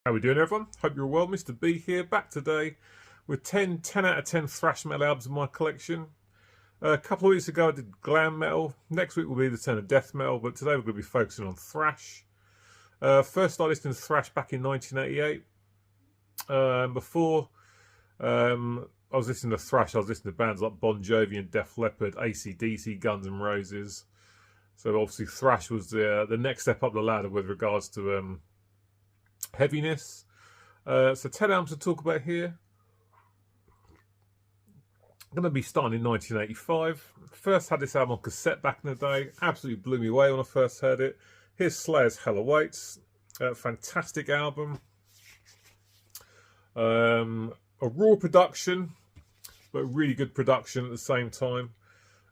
How we doing, everyone? Hope you're well. Mr. B here, back today with 10 out of 10 thrash metal albums in my collection. A couple of weeks ago I did glam metal. Next week will be the turn of death metal, but today we're going to be focusing on thrash. First started listening to thrash back in 1988. Before I was listening to thrash, I was listening to bands like Bon Jovi and Def Leppard, AC/DC, Guns N' Roses. So obviously thrash was the next step up the ladder with regards to heaviness. So 10 albums to talk about here. I'm going to be starting in 1985. First had this album on cassette back in the day. Absolutely blew me away when I first heard it. Here's Slayer's Hell Awaits. Fantastic album. A raw production, but really good production at the same time.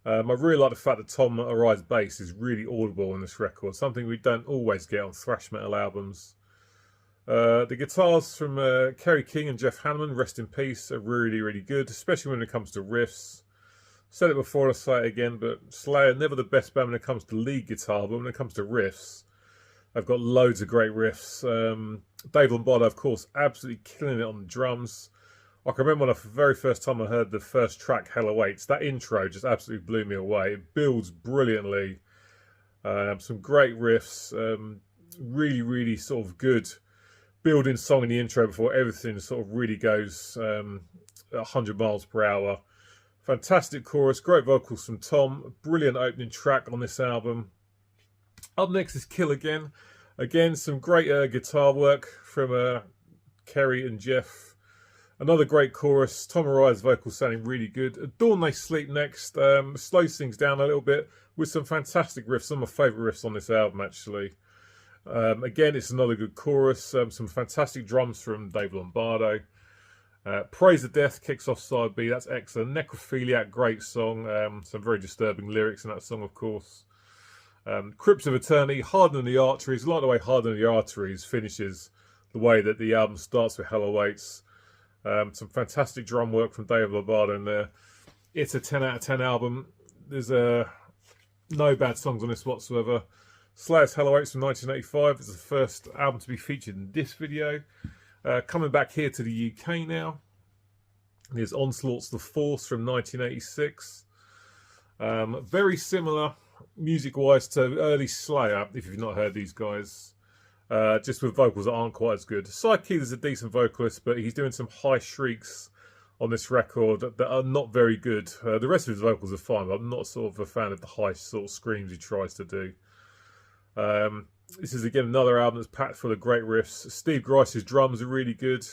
I really like the fact that Tom Arai's bass is really audible on this record. Something we don't always get on thrash metal albums. The guitars from Kerry King and Jeff Hanneman, rest in peace, are really, really good, especially when it comes to riffs. Said it before, I'll say it again, but Slayer, never the best band when it comes to lead guitar, but when it comes to riffs, they've got loads of great riffs. Dave Lombardo, of course, absolutely killing it on the drums. I can remember when the very first time I heard the first track, Hell Awaits, that intro just absolutely blew me away. It builds brilliantly. Some great riffs, really, really sort of good building song in the intro before everything sort of really goes 100 miles per hour. Fantastic chorus, great vocals from Tom, brilliant opening track on this album. Up next is Kill Again. Again, some great guitar work from Kerry and Jeff. Another great chorus, Tom Arai's vocals sounding really good. At Dawn They Sleep next, slows things down a little bit with some fantastic riffs, some of my favourite riffs on this album actually. Again, it's another good chorus, some fantastic drums from Dave Lombardo. Praise the Death kicks off side B, that's excellent. Necrophiliac, great song, some very disturbing lyrics in that song, of course. Crypts of Eternity, Harden the Arteries. I like the way Harden the Arteries finishes the way that the album starts with Hell Awaits. Some fantastic drum work from Dave Lombardo in there. It's a 10 out of 10 album. There's no bad songs on this whatsoever. Slayer's Hell Awaits from 1985 is the first album to be featured in this video. Coming back here to the UK now. There's Onslaught's The Force from 1986. Very similar music-wise to early Slayer, if you've not heard these guys. Just with vocals that aren't quite as good. Psyche is a decent vocalist, but he's doing some high shrieks on this record that are not very good. The rest of his vocals are fine, but I'm not sort of a fan of the high sort of screams he tries to do. This is again another album that's packed full of great riffs. Steve Grice's drums are really good.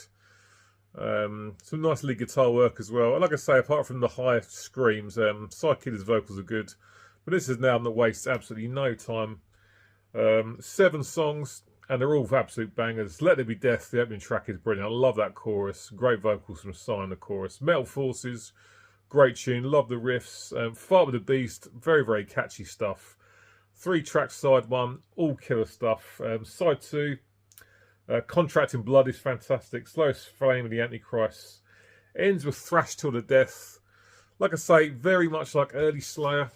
Some nice lead guitar work as well. And like I say, apart from the high screams, Psyche's vocals are good. But this is an album that wastes absolutely no time. 7 songs, and they're all absolute bangers. Let There Be Death, the opening track is brilliant. I love that chorus. Great vocals from Sign, the chorus. Metal Forces, great tune. Love the riffs. Fight with the Beast, very, very catchy stuff. 3 tracks, side 1, all killer stuff. Side 2, Contracting Blood is fantastic. Slowest Flame of the Antichrist. Ends with Thrash Till the Death. Like I say, very much like early Slayer.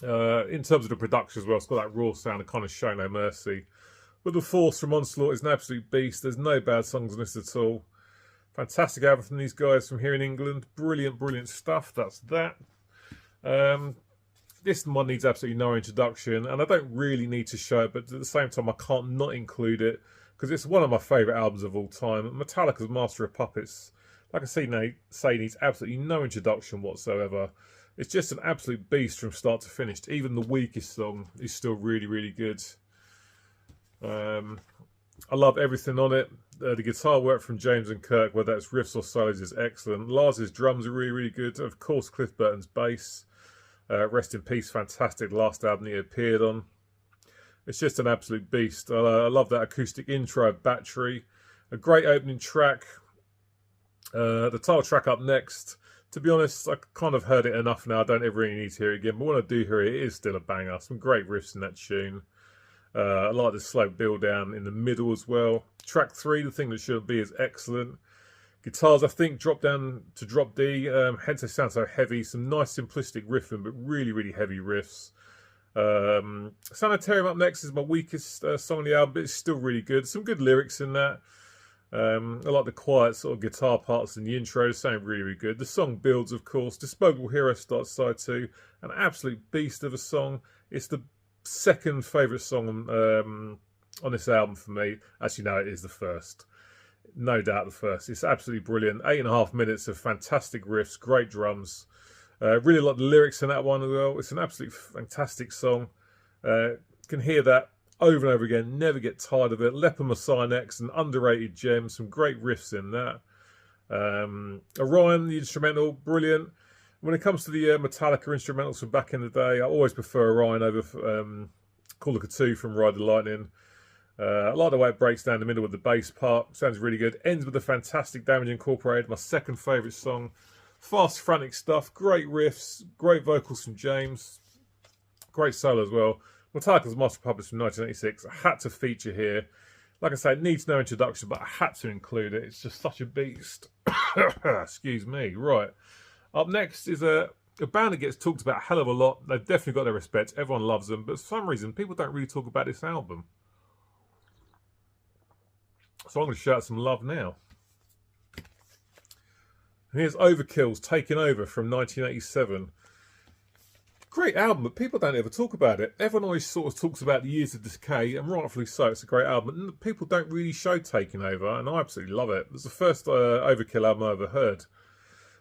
In terms of the production as well, it's got that raw sound and kind of show no mercy. But The Force from Onslaught is an absolute beast. There's no bad songs on this at all. Fantastic album from these guys from here in England. Brilliant, brilliant stuff. That's that. This one needs absolutely no introduction, and I don't really need to show it, but at the same time I can't not include it because it's one of my favourite albums of all time. Metallica's Master of Puppets, like I say, needs absolutely no introduction whatsoever. It's just an absolute beast from start to finish. Even the weakest song is still really, really good. I love everything on it. The guitar work from James and Kirk, whether that's riffs or solos, is excellent. Lars's drums are really, really good. Of course, Cliff Burton's bass. Rest in peace, fantastic last album he appeared on. It's just an absolute beast. I love that acoustic intro of Battery. A great opening track. The title track up next. To be honest, I kind of heard it enough now. I don't ever really need to hear it again. But when I do hear it, it is still a banger. Some great riffs in that tune. I like the slow build down in the middle as well. Track 3, The Thing That Shouldn't Be, is excellent. Guitars, I think, drop down to drop D, hence they sound so heavy. Some nice simplistic riffing, but really, really heavy riffs. Sanitarium up next is my weakest song on the album, but it's still really good. Some good lyrics in that. I like the quiet sort of guitar parts in the intro. They sound really, really good. The song builds, of course. Disposable Hero starts side 2. An absolute beast of a song. It's the second favourite song on this album for me. Actually, no, it is the first. No doubt the first. It's absolutely brilliant. 8.5 minutes of fantastic riffs, great drums. Really like the lyrics in that one as well. It's an absolutely fantastic song. Can hear that over and over again, never get tired of it. Leper Messiah next, an underrated gem, some great riffs in that. Orion, the instrumental, brilliant. When it comes to the Metallica instrumentals from back in the day, I always prefer Orion over Call of Cthulhu from Ride the Lightning. I like the way it breaks down the middle with the bass part. Sounds really good. Ends with a fantastic Damage Incorporated, my second favourite song. Fast, frantic stuff, great riffs, great vocals from James. Great solo as well. Metallica's Master Puppets from 1986. I had to feature here. Like I say, it needs no introduction, but I had to include it. It's just such a beast. Excuse me. Right. Up next is a band that gets talked about a hell of a lot. They've definitely got their respect. Everyone loves them. But for some reason, people don't really talk about this album. So I'm going to shout some love now. And here's Overkill's Taking Over from 1987. Great album, but people don't ever talk about it. Everyone always sort of talks about the Years of Decay, and rightfully so, it's a great album. And people don't really show Taking Over, and I absolutely love it. It's the first Overkill album I ever heard.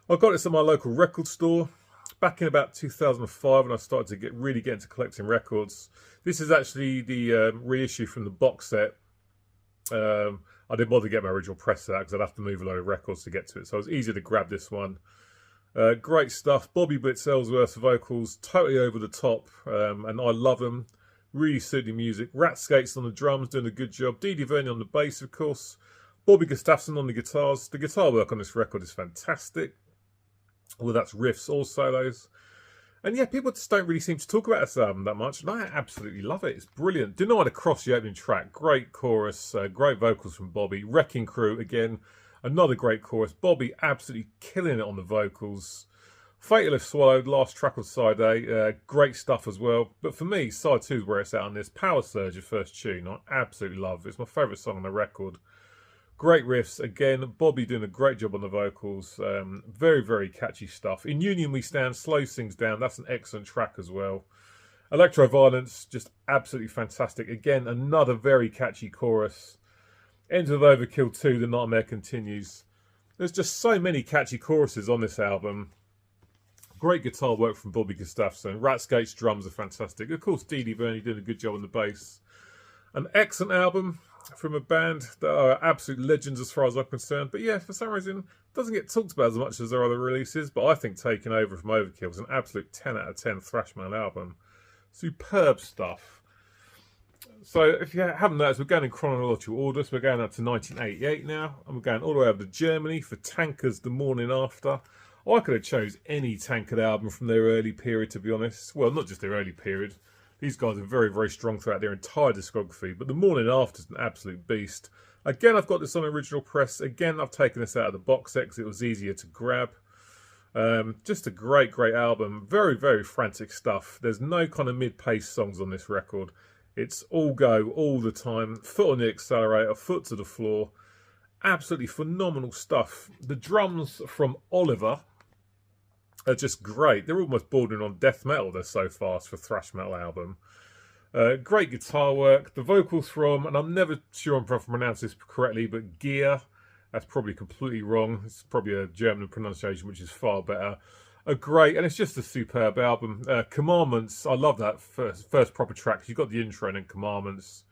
I got this at my local record store back in about 2005 when I started to really get into collecting records. This is actually the reissue from the box set. I didn't bother to get my original press of that because I'd have to move a load of records to get to it, so it was easier to grab this one. Great stuff. Bobby Blitz Ellsworth's vocals, totally over the top, and I love them. Really suit the music. Rat Skates on the drums, doing a good job. Dee Dee Vernon on the bass, of course. Bobby Gustafson on the guitars. The guitar work on this record is fantastic. Whether that's riffs or solos. And yeah, people just don't really seem to talk about this album that much, and I absolutely love it. It's brilliant. Denied Across, the opening track. Great chorus, great vocals from Bobby. Wrecking Crew, again, another great chorus. Bobby absolutely killing it on the vocals. Fatal If Swallowed, last track on side A. Great stuff as well. But for me, side 2 is where it's at on this. Power Surge, the first tune, I absolutely love. It's my favourite song on the record. Great riffs. Again, Bobby doing a great job on the vocals. Very, very catchy stuff. In Union We Stand, slows things down. That's an excellent track as well. Electro Violence, just absolutely fantastic. Again, another very catchy chorus. Ends with Overkill 2, The Nightmare Continues. There's just so many catchy choruses on this album. Great guitar work from Bobby Gustafson. Rat Skates drums are fantastic. Of course, Dee Dee Vernon doing a good job on the bass. An excellent album from a band that are absolute legends as far as I'm concerned. But yeah, for some reason, it doesn't get talked about as much as their other releases. But I think Taking Over from Overkill was an absolute 10 out of 10 thrash metal album. Superb stuff. So if you haven't noticed, we're going in chronological order. So we're going up to 1988 now. And we're going all the way over to Germany for Tankard's The Morning After. I could have chose any Tankard album from their early period, to be honest. Well, not just their early period. These guys are very, very strong throughout their entire discography. But The Morning After is an absolute beast. Again, I've got this on original press. Again, I've taken this out of the box set because it was easier to grab. Just a great, great album. Very, very frantic stuff. There's no kind of mid-pace songs on this record. It's all go, all the time. Foot on the accelerator, foot to the floor. Absolutely phenomenal stuff. The drums from Oliver are just great. They're almost bordering on death metal. They're so fast for a thrash metal album. Great guitar work. The vocals from, and I'm never sure I'm pronouncing this correctly, but Gear. That's probably completely wrong. It's probably a German pronunciation, which is far better. Great, and it's just a superb album. Commandments, I love that first proper track. You've got the intro and then Commandments.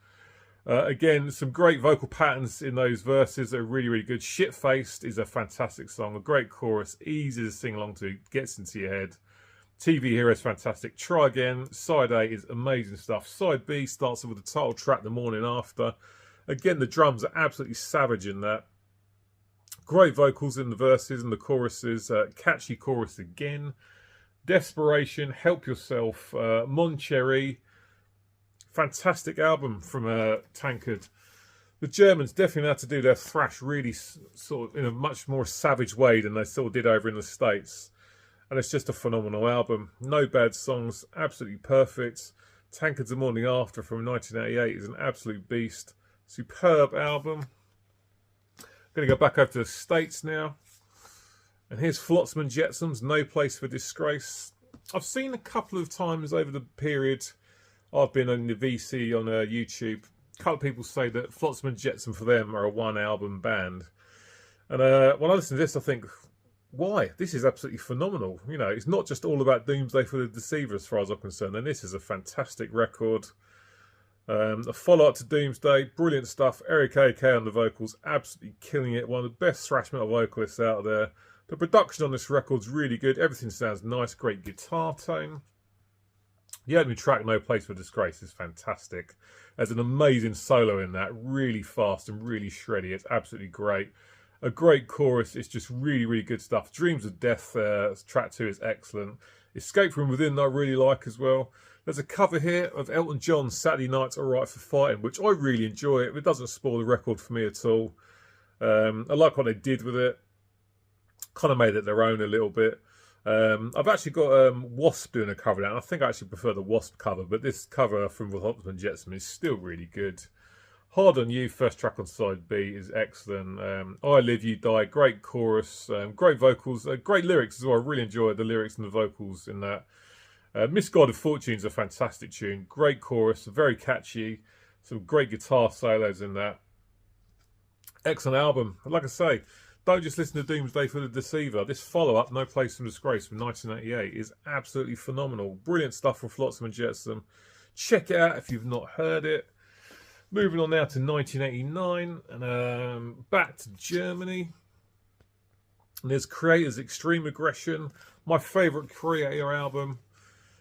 Again, some great vocal patterns in those verses that are really, really good. Shit-Faced is a fantastic song. A great chorus, easy to sing along to, gets into your head. TV Hero is fantastic. Try Again, side A is amazing stuff. Side B starts with the title track, The Morning After. Again, the drums are absolutely savage in that. Great vocals in the verses and the choruses. Catchy chorus again. Desperation, Help Yourself, Mon Cherry. Fantastic album from Tankard. The Germans definitely had to do their thrash really sort of in a much more savage way than they sort of did over in the States. And it's just a phenomenal album. No bad songs, absolutely perfect. Tankard's The Morning After from 1988 is an absolute beast. Superb album. Going to go back over to the States now. And here's Flotsam and Jetsam's No Place for Disgrace. I've seen a couple of times over the period I've been on the VC on YouTube. A couple of people say that Flotsam and Jetsam for them are a one-album band. And when I listen to this, I think, why? This is absolutely phenomenal. You know, it's not just all about Doomsday for the Deceiver as far as I'm concerned. And this is a fantastic record. A follow-up to Doomsday, brilliant stuff. Eric A.K. on the vocals, absolutely killing it. One of the best thrash metal vocalists out there. The production on this record's really good. Everything sounds nice, great guitar tone. The opening track, No Place for Disgrace, is fantastic. There's an amazing solo in that, really fast and really shreddy. It's absolutely great. A great chorus. It's just really, really good stuff. Dreams of Death, track 2 is excellent. Escape from Within I really like as well. There's a cover here of Elton John's Saturday Night's Alright for Fighting, which I really enjoy. It doesn't spoil the record for me at all. I like what they did with it. Kind of made it their own a little bit. I've actually got Wasp doing a cover now, and I think I actually prefer the Wasp cover, but this cover from Flotsam and Jetsam is still really good. Hard on You, first track on side B, is excellent. I Live, You Die, great chorus, great vocals, great lyrics as well. I really enjoyed the lyrics and the vocals in that. Misguided Fortune's a fantastic tune, great chorus, very catchy, some great guitar solos in that. Excellent album. Like I say, don't just listen to Doomsday for the Deceiver. This follow-up, No Place for Disgrace from 1988, is absolutely phenomenal. Brilliant stuff from Flotsam and Jetsam. Check it out if you've not heard it. Moving on now to 1989, and back to Germany. And there's Kreator's Extreme Aggression, my favourite Kreator album.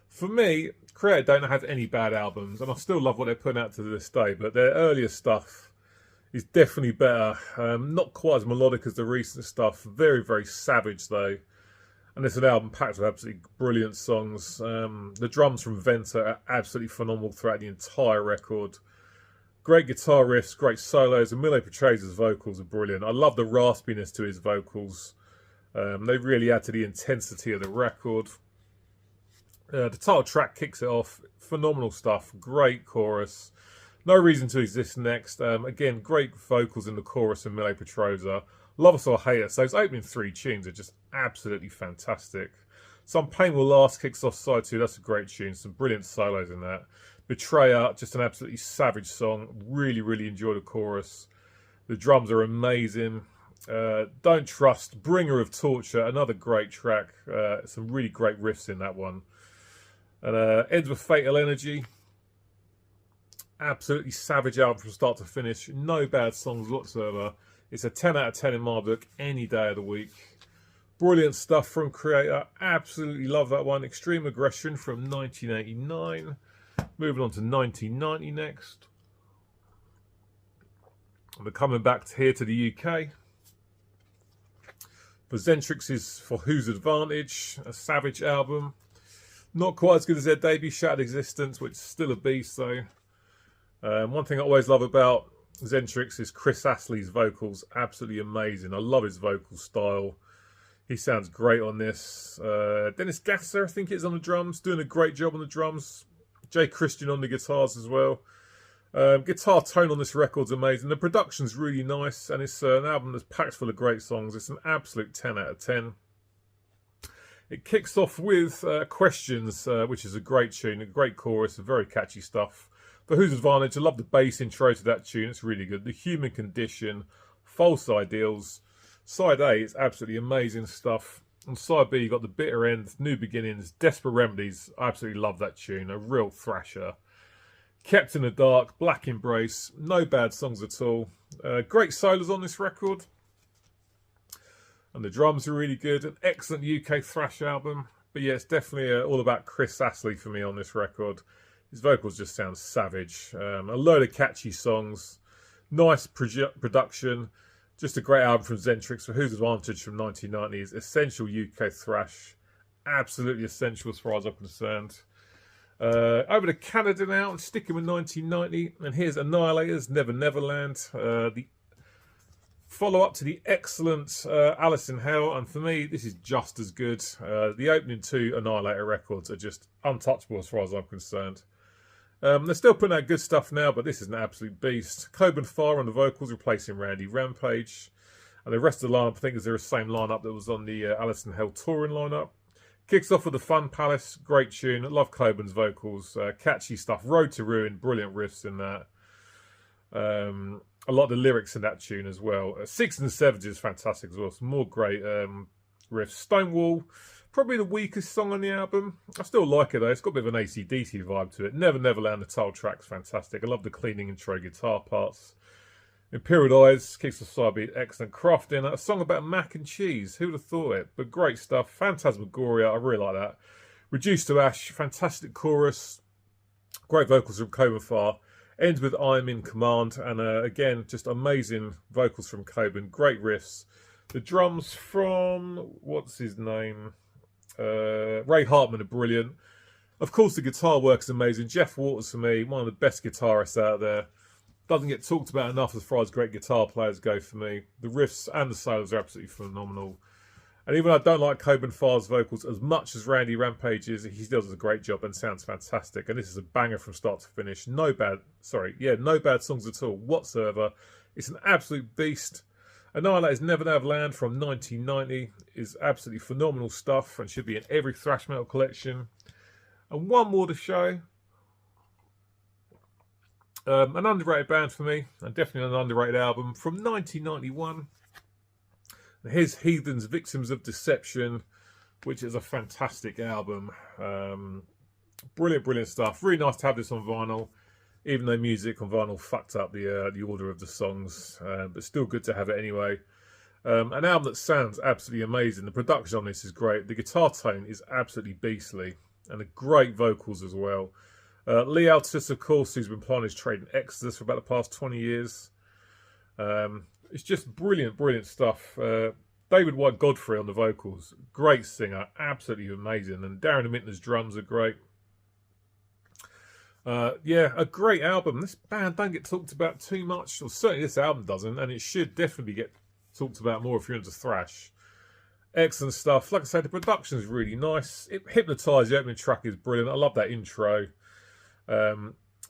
For me, Kreator don't have any bad albums, and I still love what they're putting out to this day, but their earlier stuff is definitely better. Not quite as melodic as the recent stuff. Very, very savage, though. And it's an album packed with absolutely brilliant songs. The drums from Venter are absolutely phenomenal throughout the entire record. Great guitar riffs, great solos, and Mille Petraeus' vocals are brilliant. I love the raspiness to his vocals. They really add to the intensity of the record. The title track kicks it off. Phenomenal stuff. Great chorus. No Reason to Exist next. Again, great vocals in the chorus and Mille Petraeus. Love Us or Hate Us. Those opening 3 tunes are just absolutely fantastic. Some Pain Will Last kicks off side 2. That's a great tune. Some brilliant solos in that. Betrayer, just an absolutely savage song. Really, really enjoy the chorus. The drums are amazing. Don't Trust, Bringer of Torture, another great track. Some really great riffs in that one. And ends with Fatal Energy. Absolutely savage album from start to finish. No bad songs whatsoever. It's a 10 out of 10 in my book any day of the week. Brilliant stuff from Kreator. Absolutely love that one. Extreme Aggression from 1989. Moving on to 1990 next. We're coming back here to the UK. For Xentrix is For Whose Advantage, a savage album. Not quite as good as their debut, Shattered Existence, which is still a beast though. One thing I always love about Xentrix is Chris Astley's vocals. Absolutely amazing. I love his vocal style. He sounds great on this. Dennis Gasser, I think, is on the drums. Doing a great job on the drums. Jay Christian on the guitars as well. Guitar tone on this record's amazing. The production's really nice, and it's an album that's packed full of great songs. It's an absolute 10 out of 10. It kicks off with Questions, which is a great tune, a great chorus, very catchy stuff. For Whose Advantage, I love the bass intro to that tune. It's really good. The Human Condition, False Ideals. Side A is absolutely amazing stuff. On side B, you've got The Bitter End, New Beginnings, Desperate Remedies. I absolutely love that tune. A real thrasher. Kept in the Dark, Black Embrace. No bad songs at all. Great solos on this record. And the drums are really good. An excellent UK thrash album. But yeah, it's definitely all about Chris Astley for me on this record. His vocals just sound savage. A load of catchy songs. Nice production. Just a great album from Xentrix. For Whose Advantage from 1990s. Essential UK thrash. Absolutely essential as far as I'm concerned. Over to Canada now. I'm sticking with 1990. And here's Annihilator's Neverland. The follow-up to the excellent Alice in Hell. And for me, this is just as good. The opening 2 Annihilator records are just untouchable as far as I'm concerned. They're still putting out good stuff now, but this is an absolute beast. Coben Fire on the vocals, replacing Randy Rampage. And the rest of the lineup, I think, is the same lineup that was on the Alison Hell touring lineup. Kicks off with the Fun Palace, great tune. I love Coben's vocals, catchy stuff. Road to Ruin, brilliant riffs in that. A lot of the lyrics in that tune as well. 6 and 7 is fantastic as well. Some more great riffs. Stonewall, probably the weakest song on the album. I still like it though. It's got a bit of an AC/DC vibe to it. Neverland, the title track's fantastic. I love the cleaning intro guitar parts. Imperial Eyes, kicks off side beat, excellent. Crafting, a song about mac and cheese. Who would have thought it? But great stuff. Phantasmagoria, I really like that. Reduced to Ash, fantastic chorus. Great vocals from Coben Fire. Ends with I'm in Command. And again, just amazing vocals from Coben. Great riffs. The drums from, what's his name? Ray Hartman are brilliant. Of course, the guitar work is amazing. Jeff Waters, for me, one of the best guitarists out there. Doesn't get talked about enough as far as great guitar players go for me. The riffs and the solos are absolutely phenomenal. And even though I don't like Coben Fire's vocals as much as Randy Rampage's, he does a great job and sounds fantastic. And this is a banger from start to finish. No bad songs at all whatsoever. It's an absolute beast. Annihilator's Neverland from 1990 is absolutely phenomenal stuff and should be in every thrash metal collection. And one more to show. An underrated band for me, and definitely an underrated album from 1991. Here's Heathen's Victims of Deception, which is a fantastic album. Brilliant stuff. Really nice to have this on vinyl, even though music on vinyl fucked up the order of the songs, but still good to have it anyway. An album that sounds absolutely amazing. The production on this is great. The guitar tone is absolutely beastly, and the great vocals as well. Lee Altus, of course, who's been plying his trade in Exodus for about the past 20 years. It's just brilliant stuff. David White Godfrey on the vocals. Great singer. Absolutely amazing. And Darren Mintner's drums are great. Yeah, a great album. This band don't get talked about too much. Or certainly this album doesn't. And it should definitely get talked about more if you're into thrash. Excellent stuff. Like I said, the production is really nice. It Hypnotise, the opening track is brilliant. I love that intro.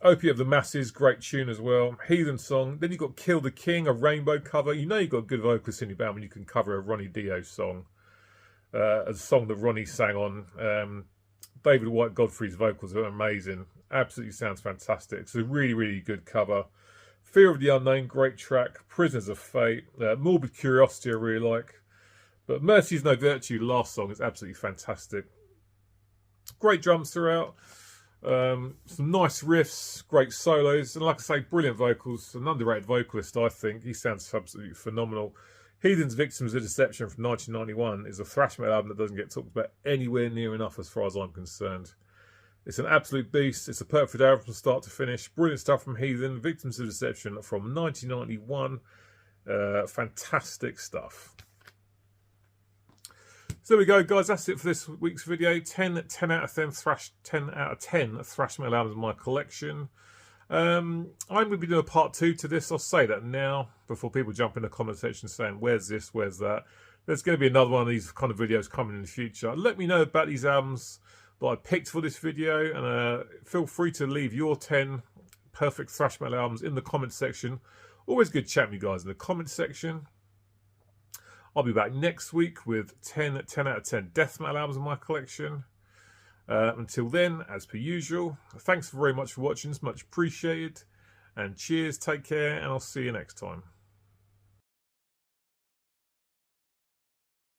Opiate of the Masses, great tune as well. Heathen song. Then you've got Kill the King, a Rainbow cover. You know you've got good vocalists in your band when you can cover a Ronnie Dio song. A song that Ronnie sang on. David White Godfrey's vocals are amazing. Absolutely sounds fantastic. It's a really good cover. Fear of the Unknown, great track. Prisoners of Fate. Morbid Curiosity I really like. But Mercy's No Virtue, the last song, is absolutely fantastic. Great drums throughout. Some nice riffs, great solos, and like I say, brilliant vocals. An underrated vocalist, I think. He sounds absolutely phenomenal. Heathen's Victims of Deception from 1991 is a thrash metal album that doesn't get talked about anywhere near enough as far as I'm concerned. It's an absolute beast. It's a perfect album from start to finish. Brilliant stuff from Heathen. Victims of Deception from 1991. Fantastic stuff. So there we go, guys. That's it for this week's video. 10 out of 10 thrash metal albums in my collection. I'm going to be doing a part 2 to this. I'll say that now before people jump in the comment section saying, where's this, where's that? There's going to be another one of these kind of videos coming in the future. Let me know about these albums that I picked for this video, and feel free to leave your 10 perfect thrash metal albums in the comment section. Always good chatting with you guys in the comment section. I'll be back next week with 10 out of 10 death metal albums in my collection. Until then, as per usual, thanks very much for watching. It's much appreciated. And cheers, take care, and I'll see you next time.